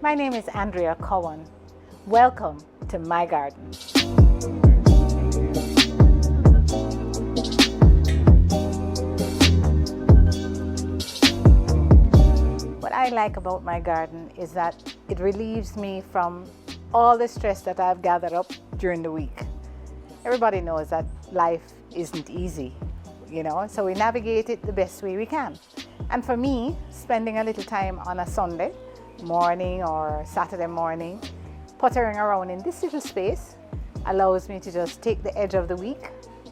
My name is Andrea Cowan. Welcome to my garden. What I like about my garden is that it relieves me from all the stress that I've gathered up during the week. Everybody knows that life isn't easy, so we navigate it the best way we can. And for me, spending a little time on a Sunday morning or Saturday morning, pottering around in this little space allows me to just take the edge of the week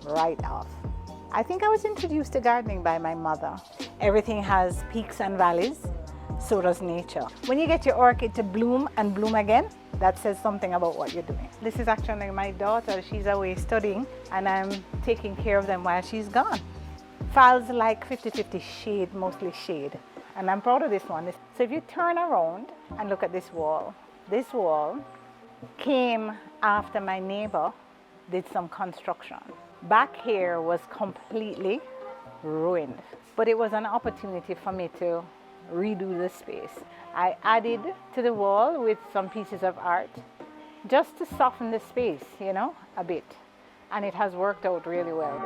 right off. I think I was introduced to gardening by my mother. Everything has peaks and valleys, so does nature. When you get your orchid to bloom and bloom again, that says something about what you're doing. This is actually my daughter. She's away studying and I'm taking care of them while she's gone. Falls like 50-50 shade, mostly shade. And I'm proud of this one. So if you turn around and look at this wall came after my neighbor did some construction. Back here was completely ruined, but it was an opportunity for me to redo the space. I added to the wall with some pieces of art just to soften the space, a bit. And it has worked out really well.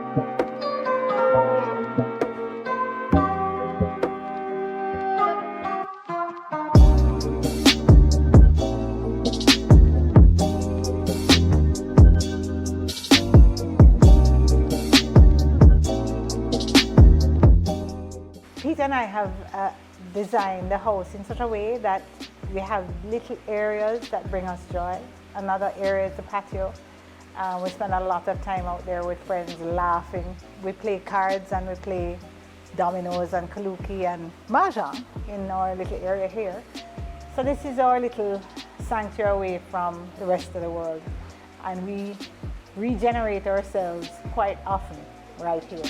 Pete and I have designed the house in such a way that we have little areas that bring us joy. Another area is the patio. We spend a lot of time out there with friends laughing. We play cards and we play dominoes and kaluki and mahjong in our little area here. So this is our little sanctuary away from the rest of the world. And we regenerate ourselves quite often right here.